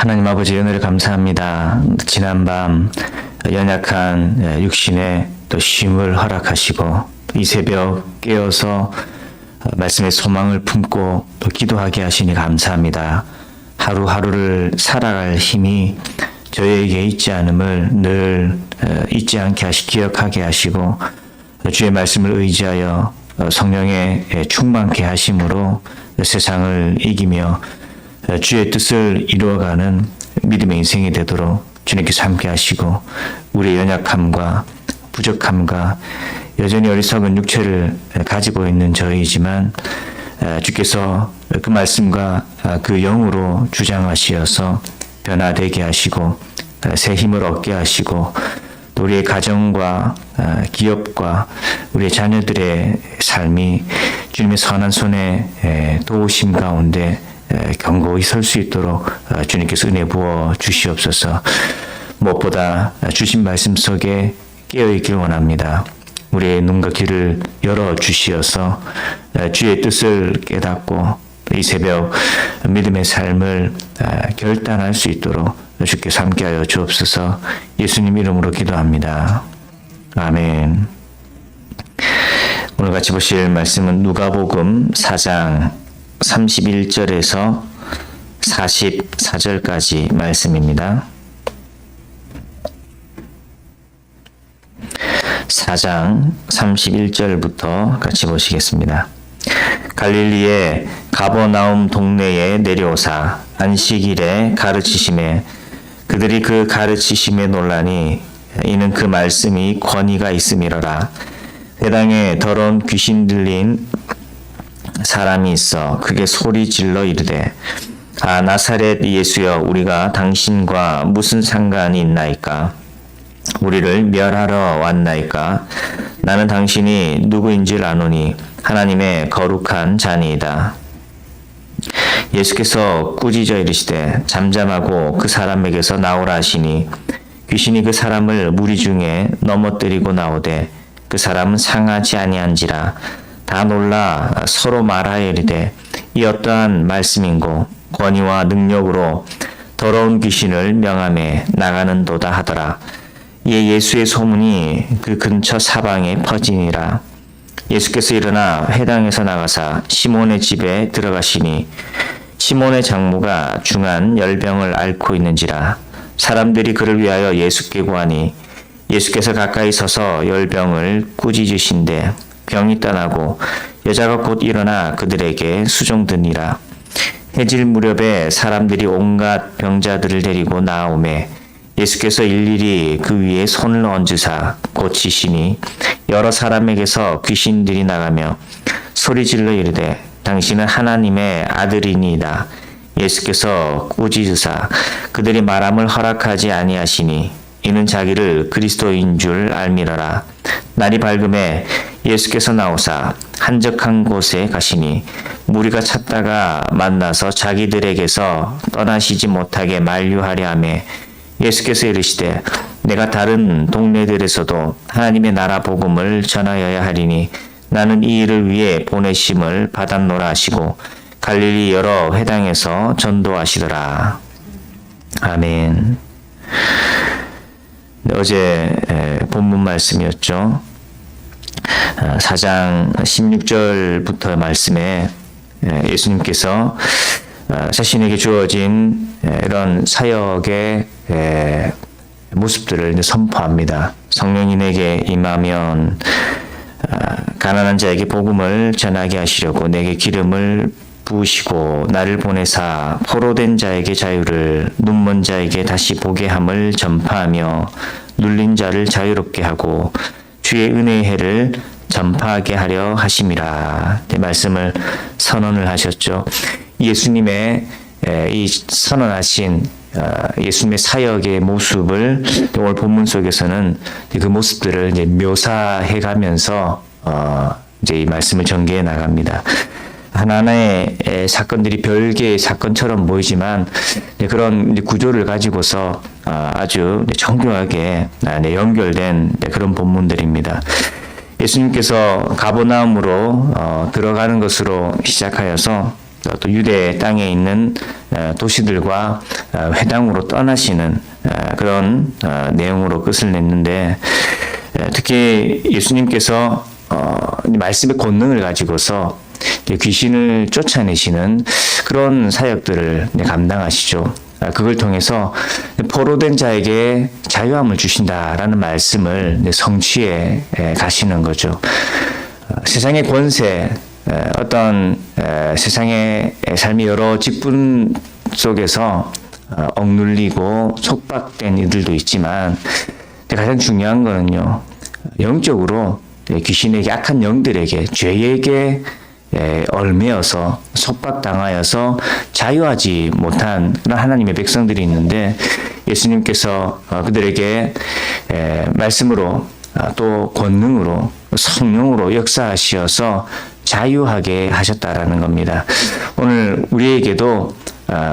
하나님 아버지 은혜를 감사합니다. 지난밤 연약한 육신에 또 쉼을 허락하시고 이 새벽 깨어서 말씀의 소망을 품고 또 기도하게 하시니 감사합니다. 하루하루를 살아갈 힘이 저에게 있지 않음을 늘 잊지 않게 기억하게 하시고 주의 말씀을 의지하여 성령의 충만케 하심으로 세상을 이기며 주의 뜻을 이루어가는 믿음의 인생이 되도록 주님께서 함께 하시고 우리의 연약함과 부족함과 여전히 어리석은 육체를 가지고 있는 저희이지만 주께서 그 말씀과 그 영으로 주장하시어서 변화되게 하시고 새 힘을 얻게 하시고 또 우리의 가정과 기업과 우리의 자녀들의 삶이 주님의 선한 손에 도우심 가운데 견고히 설 수 있도록 주님께서 은혜 부어 주시옵소서. 무엇보다 주신 말씀 속에 깨어있길 원합니다. 우리의 눈과 귀를 열어 주시어서 주의 뜻을 깨닫고 이 새벽 믿음의 삶을 결단할 수 있도록 주께서 함께하여 주옵소서. 예수님 이름으로 기도합니다. 아멘. 오늘 같이 보실 말씀은 누가복음 4장 31절에서 44절까지 말씀입니다. 4장 31절부터 같이 보시겠습니다. 갈릴리의 가버나움 동네에 내려오사 안식일에 가르치심에 그들이 그 가르치심에 놀라니 이는 그 말씀이 권위가 있음이로라. 회당에 더러운 귀신 들린 사람이 있어 그게 소리 질러 이르되 아 나사렛 예수여 우리가 당신과 무슨 상관이 있나이까? 우리를 멸하러 왔나이까? 나는 당신이 누구인 줄 아노니 하나님의 거룩한 자니이다. 예수께서 꾸짖어 이르시되 잠잠하고 그 사람에게서 나오라 하시니 귀신이 그 사람을 무리 중에 넘어뜨리고 나오되 그 사람은 상하지 아니한지라. 다 놀라 서로 말하여 이르되 이 어떠한 말씀인고 권위와 능력으로 더러운 귀신을 명함에 나가는도다 하더라. 이에 예수의 소문이 그 근처 사방에 퍼지니라. 예수께서 일어나 회당에서 나가사 시몬의 집에 들어가시니 시몬의 장모가 중한 열병을 앓고 있는지라. 사람들이 그를 위하여 예수께 구하니 예수께서 가까이 서서 열병을 꾸짖으신대 병이 떠나고 여자가 곧 일어나 그들에게 수종드니라. 해질 무렵에 사람들이 온갖 병자들을 데리고 나오매 예수께서 일일이 그 위에 손을 얹으사 고치시니 여러 사람에게서 귀신들이 나가며 소리질러 이르되 당신은 하나님의 아들이니이다. 예수께서 꾸짖으사 그들이 말함을 허락하지 아니하시니 이는 자기를 그리스도인 줄 알미러라. 날이 밝음에 예수께서 나오사 한적한 곳에 가시니 무리가 찾다가 만나서 자기들에게서 떠나시지 못하게 만류하려 하며 예수께서 이르시되 내가 다른 동네들에서도 하나님의 나라 복음을 전하여야 하리니 나는 이 일을 위해 보내심을 받았노라 하시고 갈릴리 여러 회당에서 전도하시더라. 아멘. 어제 본문 말씀이었죠. 4장 16절부터 말씀에 예수님께서 자신에게 주어진 이런 사역의 모습들을 선포합니다. 성령님에게 임하면 가난한 자에게 복음을 전하게 하시려고 내게 기름을 부으시고 나를 보내사 포로된 자에게 자유를 눈먼 자에게 다시 보게 함을 전파하며 눌린 자를 자유롭게 하고 주의 은혜의 해를 전파하게 하려 하심이라. 네, 말씀을 선언을 하셨죠. 예수님의 이 선언하신 예수님의 사역의 모습을 오늘 본문 속에서는 그 모습들을 이제 묘사해 가면서 이제 이 말씀을 전개해 나갑니다. 하나하나의 사건들이 별개의 사건처럼 보이지만 그런 구조를 가지고서 아주 정교하게 연결된 그런 본문들입니다. 예수님께서 가버나움으로 들어가는 것으로 시작하여서 또 유대 땅에 있는 도시들과 회당으로 떠나시는 그런 내용으로 끝을 냈는데, 특히 예수님께서 말씀의 권능을 가지고서 귀신을 쫓아내시는 그런 사역들을 감당하시죠. 그걸 통해서 포로된 자에게 자유함을 주신다라는 말씀을 성취해 가시는 거죠. 세상의 권세, 어떤 세상의 삶의 여러 직분 속에서 억눌리고 속박된 이들도 있지만, 가장 중요한 거는요, 영적으로 귀신에게, 악한 영들에게, 죄에게 얽매여서 속박당하여서 자유하지 못한 그런 하나님의 백성들이 있는데, 예수님께서 그들에게 말씀으로 또 권능으로 성령으로 역사하시어서 자유하게 하셨다라는 겁니다. 오늘 우리에게도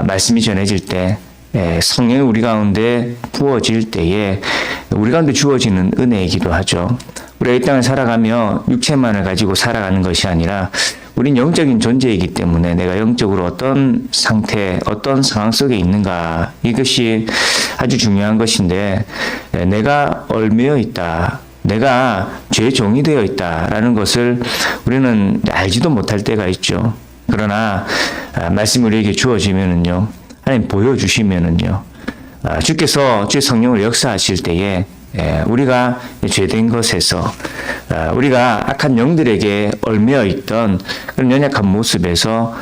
말씀이 전해질 때, 성령이 우리 가운데 부어질 때에 우리 가운데 주어지는 은혜이기도 하죠. 우리가 이 땅을 살아가며 육체만을 가지고 살아가는 것이 아니라 우린 영적인 존재이기 때문에 내가 영적으로 어떤 상태, 어떤 상황 속에 있는가, 이것이 아주 중요한 것인데, 내가 얽매여 있다, 내가 죄의 종이 되어 있다라는 것을 우리는 알지도 못할 때가 있죠. 그러나 말씀이 우리에게 주어지면은요, 하나님 보여주시면은요, 주께서 주의 성령을 역사하실 때에 우리가 죄된 것에서, 우리가 악한 영들에게 얽매여 있던 그런 연약한 모습에서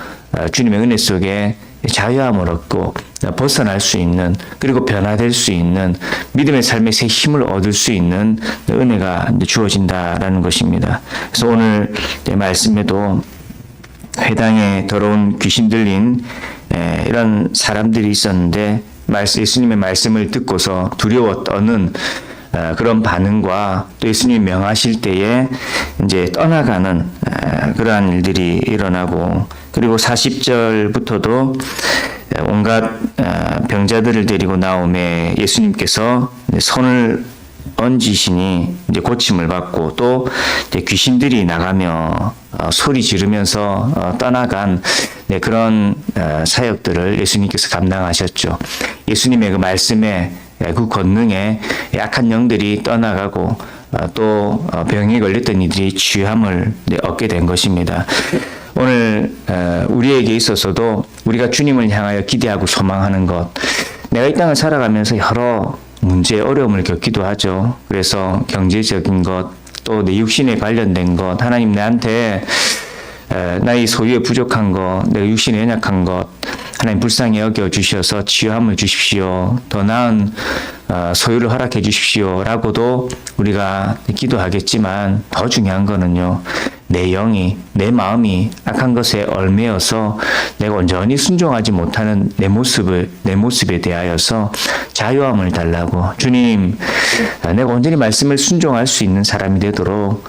주님의 은혜 속에 자유함을 얻고 벗어날 수 있는, 그리고 변화될 수 있는 믿음의 삶의 새 힘을 얻을 수 있는 은혜가 주어진다라는 것입니다. 그래서 오늘 말씀에도 회당에 더러운 귀신 들린 이런 사람들이 있었는데, 예수님의 말씀을 듣고서 두려워 떠는 그런 반응과 또 예수님이 명하실 때에 이제 떠나가는 그러한 일들이 일어나고, 그리고 40절부터도 온갖 병자들을 데리고 나오매 예수님께서 손을 얹으시니 이제 고침을 받고, 또 이제 귀신들이 나가며 소리 지르면서 떠나간 그런 사역들을 예수님께서 감당하셨죠. 예수님의 그 말씀에, 그 권능에 약한 영들이 떠나가고 또 병에 걸렸던 이들이 치유함을 얻게 된 것입니다. 오늘 우리에게 있어서도 우리가 주님을 향하여 기대하고 소망하는 것, 내가 이 땅을 살아가면서 여러 문제, 어려움을 겪기도 하죠. 그래서 경제적인 것, 또 내 육신에 관련된 것, 하나님 나한테 나의 소유에 부족한 것, 내가 육신에 연약한 것, 하나님 불쌍히 여겨주셔서 치유함을 주십시오, 더 나은 소유를 허락해 주십시오 라고도 우리가 기도하겠지만, 더 중요한 거는요, 내 영이, 내 마음이 악한 것에 얽매여서 내가 온전히 순종하지 못하는 내 모습에 대하여서 자유함을 달라고, 주님, 내가 온전히 말씀을 순종할 수 있는 사람이 되도록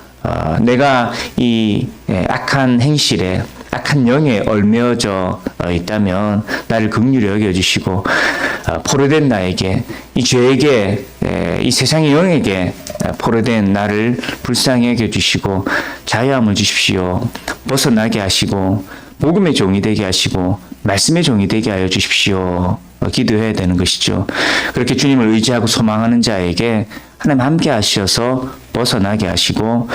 내가 이 악한 행실에, 악한 영에 얽매여져 있다면 나를 긍휼히 여겨주시고, 포로된 나에게, 이 죄에게, 이 세상의 영에게 포로된 나를 불쌍히 여겨주시고 자유함을 주십시오. 벗어나게 하시고 복음의 종이 되게 하시고 말씀의 종이 되게 하여 주십시오. 기도해야 되는 것이죠. 그렇게 주님을 의지하고 소망하는 자에게 하나님 함께 하셔서 벗어나게 하시고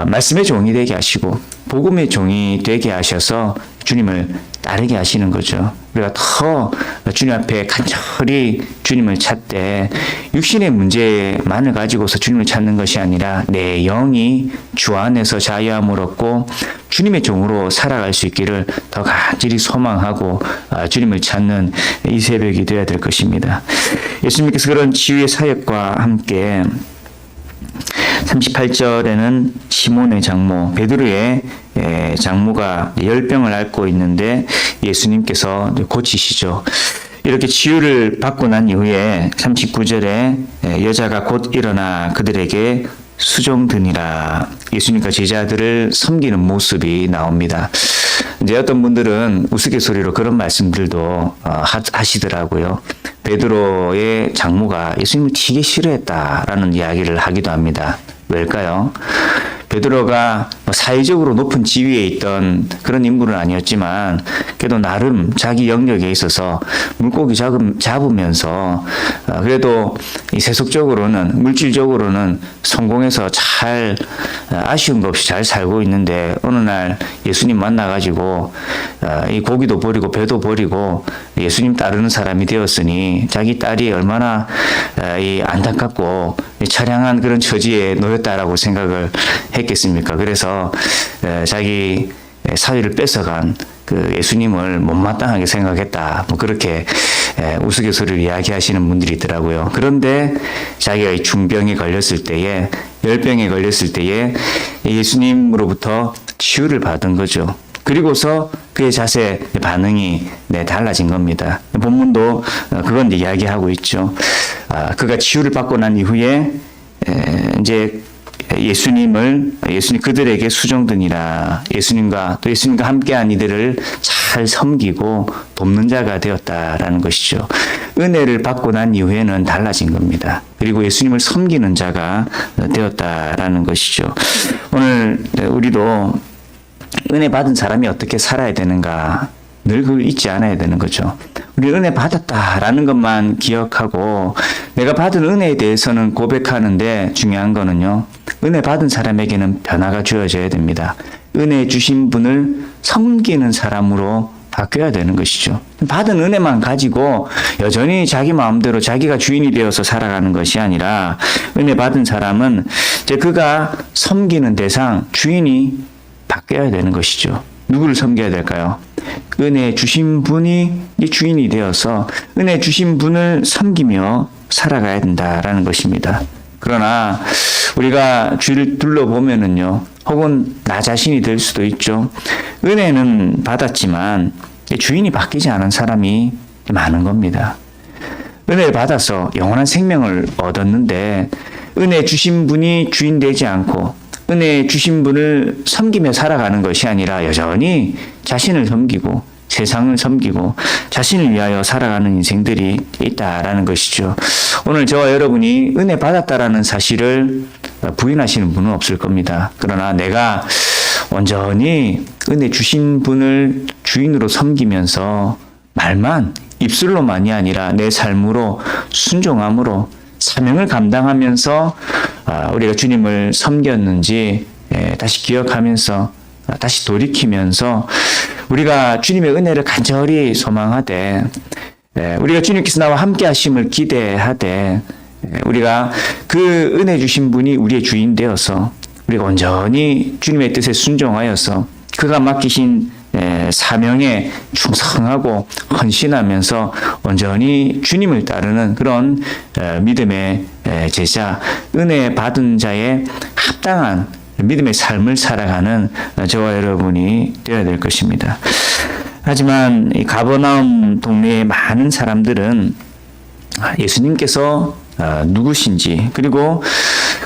말씀의 종이 되게 하시고 복음의 종이 되게 하셔서 주님을 따르게 하시는 거죠. 우리가 더 주님 앞에 간절히 주님을 찾되 육신의 문제만을 가지고서 주님을 찾는 것이 아니라 내 영이 주 안에서 자유함을 얻고 주님의 종으로 살아갈 수 있기를 더 간절히 소망하고 주님을 찾는 이 새벽이 되어야 될 것입니다. 예수님께서 그런 치유의 사역과 함께 38절에는 시몬의 장모 베드로의 장모가 열병을 앓고 있는데 예수님께서 고치시죠. 이렇게 치유를 받고 난 이후에 39절에 여자가 곧 일어나 그들에게 수종드니라. 예수님과 제자들을 섬기는 모습이 나옵니다. 이제 어떤 분들은 우스갯소리로 그런 말씀들도 하시더라고요. 베드로의 장모가 예수님을 되게 싫어했다라는 이야기를 하기도 합니다. 왜일까요? 베드로가 뭐 사회적으로 높은 지위에 있던 그런 인물은 아니었지만 그래도 나름 자기 영역에 있어서 물고기 잡으면서 그래도 이 세속적으로는 물질적으로는 성공해서 잘 아쉬운 것 없이 잘 살고 있는데 어느 날 예수님 만나가지고 이 고기도 버리고 배도 버리고 예수님 따르는 사람이 되었으니 자기 딸이 얼마나 이 안타깝고 처량한 그런 처지에 놓였다라고 생각을 했겠습니까? 그래서 자기 사위를 뺏어간 그 예수님을 못마땅하게 생각했다. 뭐 그렇게 우스갯소리를 이야기하시는 분들이 있더라고요. 그런데 자기가 이 중병에 걸렸을 때에 열병에 걸렸을 때에 예수님으로부터 치유를 받은 거죠. 그리고서 그의 자세 반응이 달라진 겁니다. 본문도 그건 이야기하고 있죠. 그가 치유를 받고 난 이후에 이제 예수님 그들에게 수종드니라. 예수님과 함께한 이들을 잘 섬기고 돕는 자가 되었다라는 것이죠. 은혜를 받고 난 이후에는 달라진 겁니다. 그리고 예수님을 섬기는 자가 되었다라는 것이죠. 오늘 우리도 은혜 받은 사람이 어떻게 살아야 되는가 늘 그걸 잊지 않아야 되는 거죠. 우리 은혜 받았다라는 것만 기억하고 내가 받은 은혜에 대해서는 고백하는데 중요한 거는요. 은혜 받은 사람에게는 변화가 주어져야 됩니다. 은혜 주신 분을 섬기는 사람으로 바뀌어야 되는 것이죠. 받은 은혜만 가지고 여전히 자기 마음대로 자기가 주인이 되어서 살아가는 것이 아니라 은혜 받은 사람은 이제 그가 섬기는 대상, 주인이 바뀌어야 되는 것이죠. 누구를 섬겨야 될까요? 은혜 주신 분이 주인이 되어서 은혜 주신 분을 섬기며 살아가야 된다라는 것입니다. 그러나 우리가 주위를 둘러보면은요, 혹은 나 자신이 될 수도 있죠. 은혜는 받았지만 주인이 바뀌지 않은 사람이 많은 겁니다. 은혜를 받아서 영원한 생명을 얻었는데 은혜 주신 분이 주인 되지 않고 은혜 주신 분을 섬기며 살아가는 것이 아니라 여전히 자신을 섬기고 세상을 섬기고 자신을 위하여 살아가는 인생들이 있다라는 것이죠. 오늘 저와 여러분이 은혜 받았다라는 사실을 부인하시는 분은 없을 겁니다. 그러나 내가 온전히 은혜 주신 분을 주인으로 섬기면서 말만 입술로만이 아니라 내 삶으로 순종함으로 사명을 감당하면서 우리가 주님을 섬겼는지 다시 기억하면서 다시 돌이키면서 우리가 주님의 은혜를 간절히 소망하되 우리가 주님께서 나와 함께 하심을 기대하되 우리가 그 은혜 주신 분이 우리의 주인 되어서 우리가 온전히 주님의 뜻에 순종하여서 그가 맡기신 사명에 충성하고 헌신하면서 온전히 주님을 따르는 그런 믿음의 제자, 은혜 받은 자의 합당한 믿음의 삶을 살아가는 저와 여러분이 되어야 될 것입니다. 하지만 이 가버나움 동네의 많은 사람들은 예수님께서 누구신지 그리고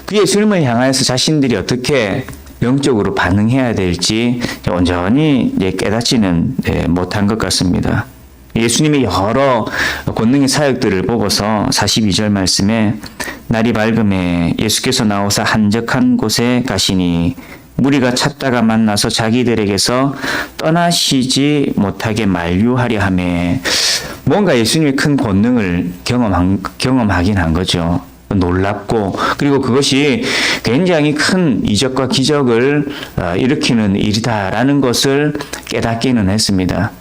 그 예수님을 향하여서 자신들이 어떻게 영적으로 반응해야 될지 온전히 깨닫지는 못한 것 같습니다. 예수님의 여러 권능의 사역들을 보고서 42절 말씀에 날이 밝음에 예수께서 나오사 한적한 곳에 가시니 무리가 찾다가 만나서 자기들에게서 떠나시지 못하게 만류하려 하매 뭔가 예수님의 큰 권능을 경험하긴 한 거죠. 놀랍고 그리고 그것이 굉장히 큰 이적과 기적을 일으키는 일이다라는 것을 깨닫기는 했습니다.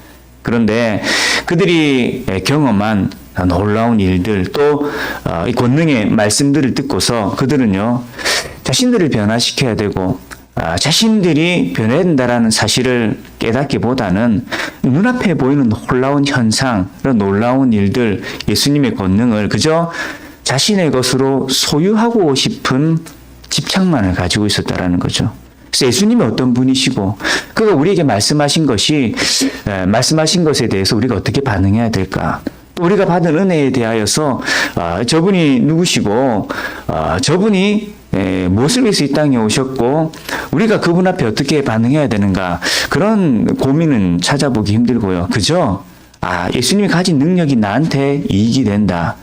그런데 그들이 경험한 놀라운 일들 또 이 권능의 말씀들을 듣고서 그들은요 자신들을 변화시켜야 되고 자신들이 변해야 된다라는 사실을 깨닫기보다는 눈앞에 보이는 놀라운 현상, 그런 놀라운 일들, 예수님의 권능을 그저 자신의 것으로 소유하고 싶은 집착만을 가지고 있었다라는 거죠. 그래서 예수님이 어떤 분이시고 그가 우리에게 말씀하신 것에 대해서 우리가 어떻게 반응해야 될까? 또 우리가 받은 은혜에 대하여서 저분이 누구시고 저분이 무엇을 위해서 이 땅에 오셨고 우리가 그분 앞에 어떻게 반응해야 되는가 그런 고민은 찾아보기 힘들고요. 그저 예수님이 가진 능력이 나한테 이익이 된다.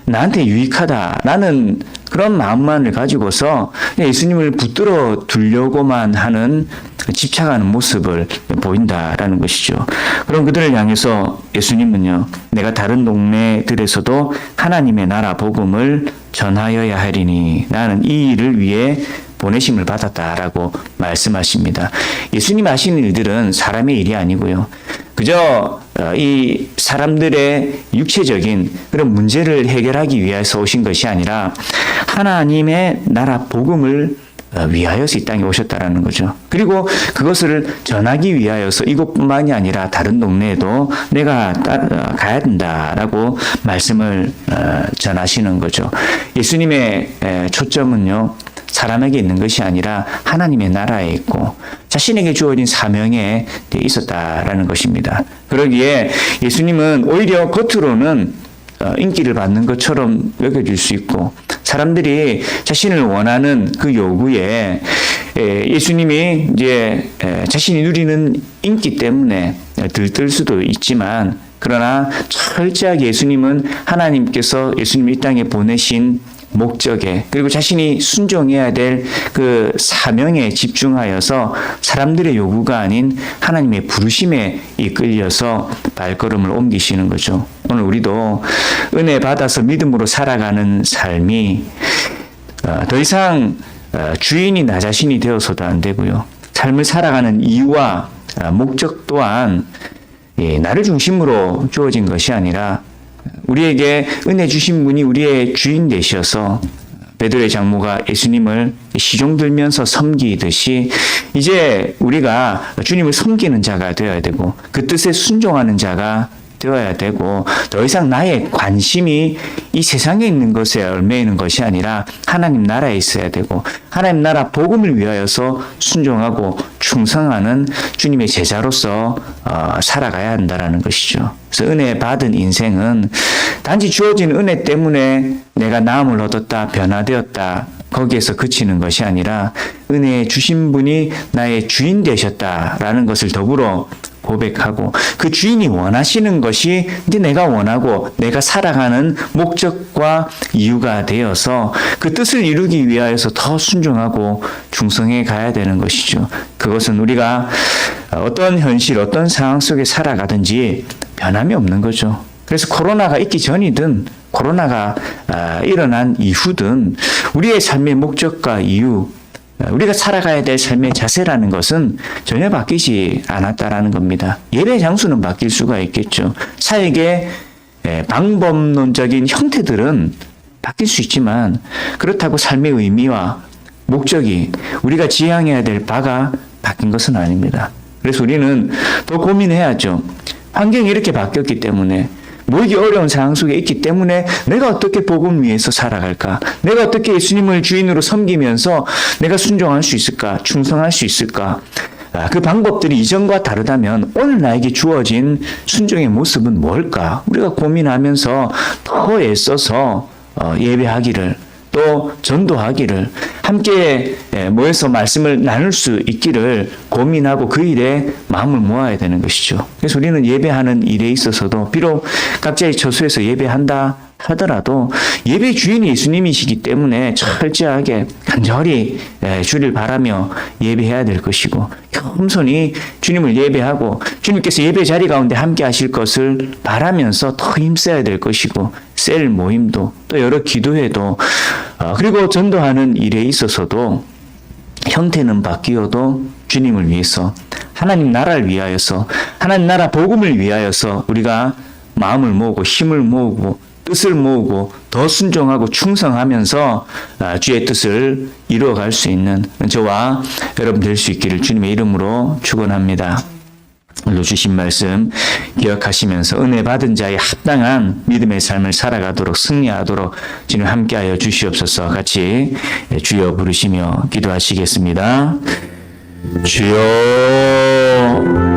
나한테 유익하다. 나는 그런 마음만을 가지고서 예수님을 붙들어 두려고만 하는 집착하는 모습을 보인다라는 것이죠. 그럼 그들을 향해서 예수님은요, 내가 다른 동네들에서도 하나님의 나라 복음을 전하여야 하리니 나는 이 일을 위해 보내심을 받았다라고 말씀하십니다. 예수님 하시는 일들은 사람의 일이 아니고요. 그저 이 사람들의 육체적인 그런 문제를 해결하기 위해서 오신 것이 아니라 하나님의 나라 복음을 위하여서 이 땅에 오셨다라는 거죠. 그리고 그것을 전하기 위하여서 이곳뿐만이 아니라 다른 동네에도 내가 가야 된다라고 말씀을 전하시는 거죠. 예수님의 초점은요, 사람에게 있는 것이 아니라 하나님의 나라에 있고 자신에게 주어진 사명에 있었다라는 것입니다. 그러기에 예수님은 오히려 겉으로는 인기를 받는 것처럼 여겨질 수 있고 사람들이 자신을 원하는 그 요구에 예수님이 이제 자신이 누리는 인기 때문에 들뜰 수도 있지만 그러나 철저하게 예수님은 하나님께서 예수님 이 땅에 보내신 목적에 그리고 자신이 순종해야 될 그 사명에 집중하여서 사람들의 요구가 아닌 하나님의 부르심에 이끌려서 발걸음을 옮기시는 거죠. 오늘 우리도 은혜 받아서 믿음으로 살아가는 삶이 더 이상 주인이 나 자신이 되어서도 안 되고요. 삶을 살아가는 이유와 목적 또한 나를 중심으로 주어진 것이 아니라 우리에게 은혜 주신 분이 우리의 주인 되셔서 베드로의 장모가 예수님을 시종 들면서 섬기듯이 이제 우리가 주님을 섬기는 자가 되어야 되고 그 뜻에 순종하는 자가 되어야 되고 더 이상 나의 관심이 이 세상에 있는 것에 얽매이는 있는 것이 아니라 하나님 나라에 있어야 되고 하나님 나라 복음을 위하여서 순종하고 충성하는 주님의 제자로서 살아가야 한다라는 것이죠. 그래서 은혜 받은 인생은 단지 주어진 은혜 때문에 내가 나음을 얻었다, 변화되었다 거기에서 그치는 것이 아니라 은혜 주신 분이 나의 주인 되셨다라는 것을 더불어 고백하고 그 주인이 원하시는 것이 이제 내가 원하고 내가 살아가는 목적과 이유가 되어서 그 뜻을 이루기 위하여서 더 순종하고 충성해 가야 되는 것이죠. 그것은 우리가 어떤 현실, 어떤 상황 속에 살아가든지 변함이 없는 거죠. 그래서 코로나가 있기 전이든 코로나가 일어난 이후든 우리의 삶의 목적과 이유 우리가 살아가야 될 삶의 자세라는 것은 전혀 바뀌지 않았다라는 겁니다. 예배 장소는 바뀔 수가 있겠죠. 사역의 방법론적인 형태들은 바뀔 수 있지만 그렇다고 삶의 의미와 목적이 우리가 지향해야 될 바가 바뀐 것은 아닙니다. 그래서 우리는 더 고민해야죠. 환경이 이렇게 바뀌었기 때문에 모이기 어려운 상황 속에 있기 때문에 내가 어떻게 복음 위해서 살아갈까? 내가 어떻게 예수님을 주인으로 섬기면서 내가 순종할 수 있을까? 충성할 수 있을까? 그 방법들이 이전과 다르다면 오늘 나에게 주어진 순종의 모습은 뭘까? 우리가 고민하면서 더 애써서 예배하기를 또 전도하기를 함께 모여서 말씀을 나눌 수 있기를 고민하고 그 일에 마음을 모아야 되는 것이죠. 그래서 우리는 예배하는 일에 있어서도 비록 각자의 처소에서 예배한다 하더라도 예배 주인이 예수님이시기 때문에 철저하게 간절히 주를 바라며 예배해야 될 것이고 겸손히 주님을 예배하고 주님께서 예배 자리 가운데 함께 하실 것을 바라면서 더 힘써야 될 것이고 셀 모임도 또 여러 기도회도 그리고 전도하는 일에 있어서도 형태는 바뀌어도 주님을 위해서 하나님 나라를 위하여서 하나님 나라 복음을 위하여서 우리가 마음을 모으고 힘을 모으고 뜻을 모으고 더 순종하고 충성하면서 주의 뜻을 이루어갈 수 있는 저와 여러분 될 수 있기를 주님의 이름으로 축원합니다. 오늘 주신 말씀 기억하시면서 은혜 받은 자의 합당한 믿음의 삶을 살아가도록 승리하도록 주님 함께하여 주시옵소서. 같이 주여 부르시며 기도하시겠습니다. 주여